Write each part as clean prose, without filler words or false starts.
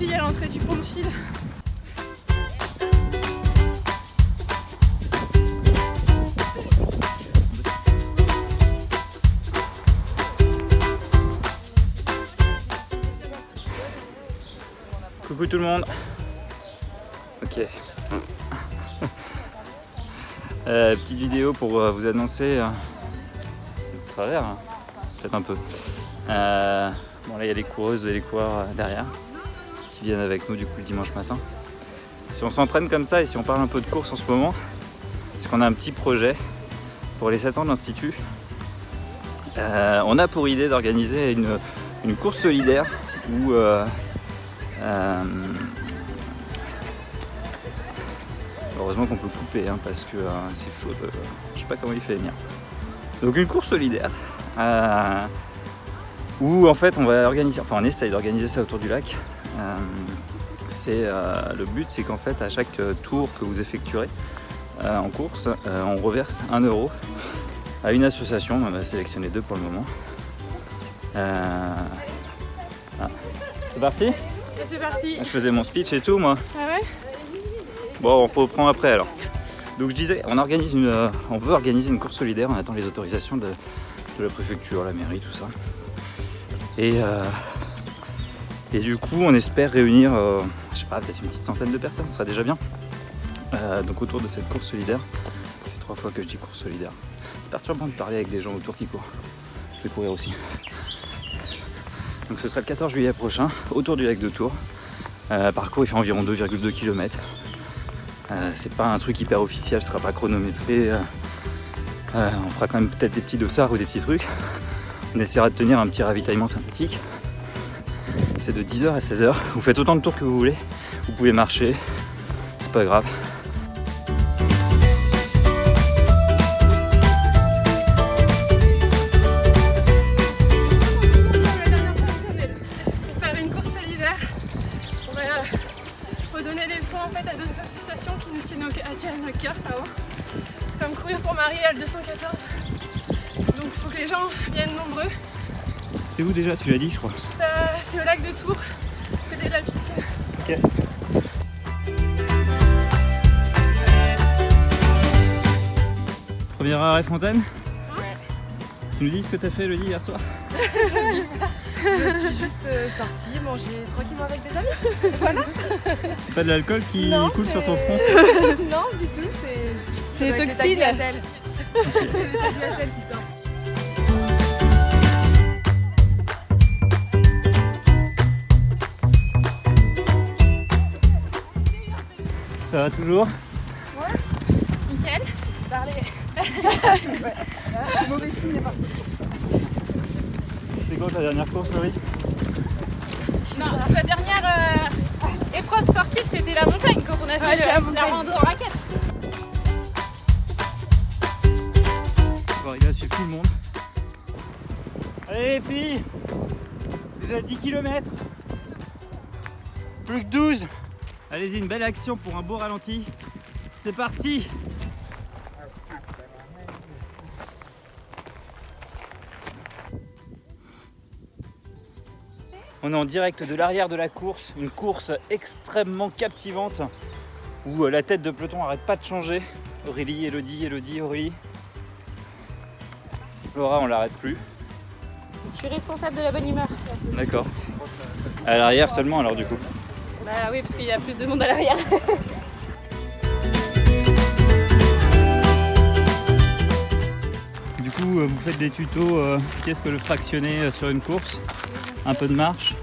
filles à l'entrée du pont de fil. Coucou tout le monde. Ok. Petite vidéo pour vous annoncer. C'est de travers, hein. Peut-être un peu. Bon là il y a les coureuses et les coureurs derrière qui viennent avec nous du coup le dimanche matin. Si on s'entraîne comme ça et si on parle un peu de course en ce moment, c'est qu'on a un petit projet pour les 7 ans de l'Institut. On a pour idée d'organiser une course solidaire où heureusement qu'on peut couper hein, parce que c'est chaud, je sais pas comment il fait venir. Donc une course solidaire où en fait on va organiser, enfin on essaye d'organiser ça autour du lac. Le but c'est qu'en fait à chaque tour que vous effectuerez en course, on reverse 1 € à une association, on en a sélectionné 2 pour le moment. C'est parti ? C'est parti. Je faisais mon speech et tout moi. Ah ouais? Bon, on reprend après alors. Donc je disais, on veut organiser une course solidaire, on attend les autorisations de la préfecture, la mairie, tout ça. Et du coup, on espère réunir, je sais pas, peut-être une petite centaine de personnes, ce serait déjà bien. Donc autour de cette course solidaire, ça fait 3 fois que je dis course solidaire. C'est perturbant de parler avec des gens autour qui courent. Je vais courir aussi. Donc ce sera le 14 juillet prochain, autour du lac de Tours. Parcours il fait environ 2,2 km. C'est pas un truc hyper officiel, ce sera pas chronométré. On fera quand même peut-être des petits dossards ou des petits trucs. On essaiera de tenir un petit ravitaillement sympathique. C'est de 10h à 16h. Vous faites autant de tours que vous voulez. Vous pouvez marcher, c'est pas grave. Donner des fonds en fait à 2 associations qui nous tiennent à notre cœur, comme Courir pour Marie à 214. Donc il faut que les gens viennent nombreux. C'est où déjà? Tu l'as dit je crois. C'est au lac de Tours, côté de la piscine. Ok. Premier arrêt Fontaine. Ouais. Tu nous dis ce que t'as fait Elodie hier soir? Je suis juste sortie, manger tranquillement avec des amis. Voilà. C'est pas de l'alcool qui coule sur ton front? Non, du tout, c'est les avec toxines. Tagliatelle. C'est les Tagliatelle qui sortent. Ça va toujours? Ouais, nickel. Parlez. Ouais. Mauvais signe, par contre. C'est quoi ta dernière course Laurie? Non, sa dernière épreuve sportive c'était la montagne quand on a fait la rando en raquette. Bon il a suffi tout le monde. Allez les filles, vous êtes 10 km. Plus que 12. Allez-y, une belle action pour un beau ralenti. C'est parti. On est en direct de l'arrière de la course, une course extrêmement captivante où la tête de peloton n'arrête pas de changer. Aurélie, Elodie, Aurélie. Laura, on l'arrête plus. Je suis responsable de la bonne humeur. D'accord. À l'arrière seulement alors du coup. Bah oui, parce qu'il y a plus de monde à l'arrière. Du coup, vous faites des tutos, qu'est-ce que le fractionné sur une course? Un peu de marche,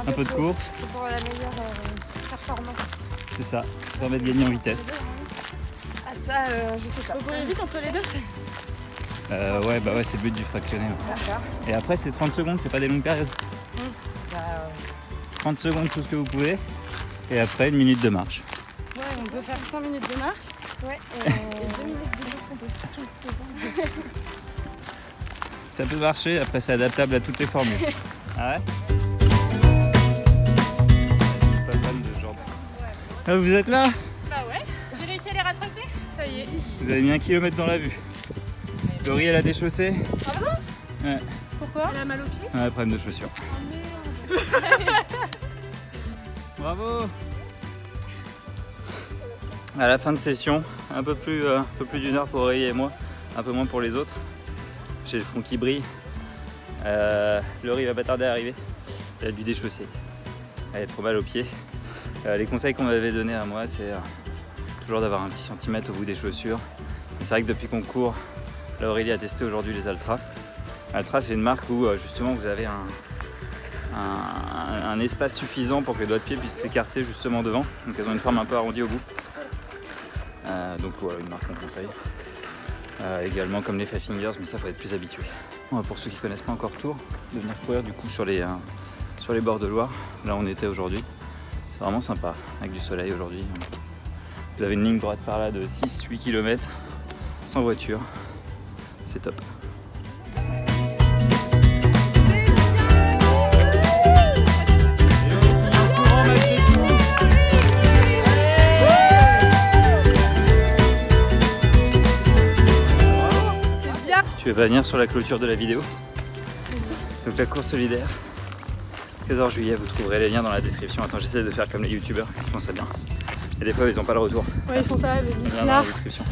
un peu de course. C'est pour la meilleure performance. C'est ça, ça permet de gagner en vitesse. Ah ça, je sais pas. Faut courir vite entre les deux. Ouais, c'est le but du fractionné. Ouais. D'accord. Et après, c'est 30 secondes, c'est pas des longues périodes. Bah, 30 secondes, tout ce que vous pouvez. Et après, 1 minute de marche. Ouais, on peut faire 5 minutes de marche. ouais. Et 2 minutes de course, on peut faire 15 secondes. Ça peut marcher, après c'est adaptable à toutes les formules. Ah ouais? Je suis pas fan de ce genre. Ah, vous êtes là? Bah ouais, j'ai réussi à les rattraper. Ça y est. Vous avez mis 1 kilomètre dans la vue. Laurie, elle a des chaussées? Ah bon? Ouais. Pourquoi? Elle a mal aux pieds? Ouais, problème de chaussures. Bravo. À la fin de session, un peu plus d'une heure pour Aurélie et moi, un peu moins pour les autres. J'ai le front qui brille. Laurie va pas tarder à arriver. Elle a dû déchausser. Elle est trop mal aux pieds. Les conseils qu'on m'avait donnés à moi, c'est toujours d'avoir un petit centimètre au bout des chaussures. Et c'est vrai que depuis qu'on court, là Aurélie a testé aujourd'hui les Altra. Altra, c'est une marque où justement vous avez un espace suffisant pour que les doigts de pied puissent s'écarter justement devant. Donc elles ont une forme un peu arrondie au bout. Donc voilà, une marque qu'on conseille. Également comme les Five Fingers, mais ça faut être plus habitué. Pour ceux qui ne connaissent pas encore Tours, de venir courir du coup sur les bords de Loire, là on était aujourd'hui. C'est vraiment sympa, avec du soleil aujourd'hui. Vous avez une ligne droite par là de 6-8 km sans voiture. C'est top. Tu vas venir sur la clôture de la vidéo. Donc la course solidaire, 14 juillet, vous trouverez les liens dans la description. Attends, j'essaie de faire comme les youtubeurs, ils font ça bien. Et des fois ils n'ont pas le retour. Ouais, ils font ça, Lien dans la description.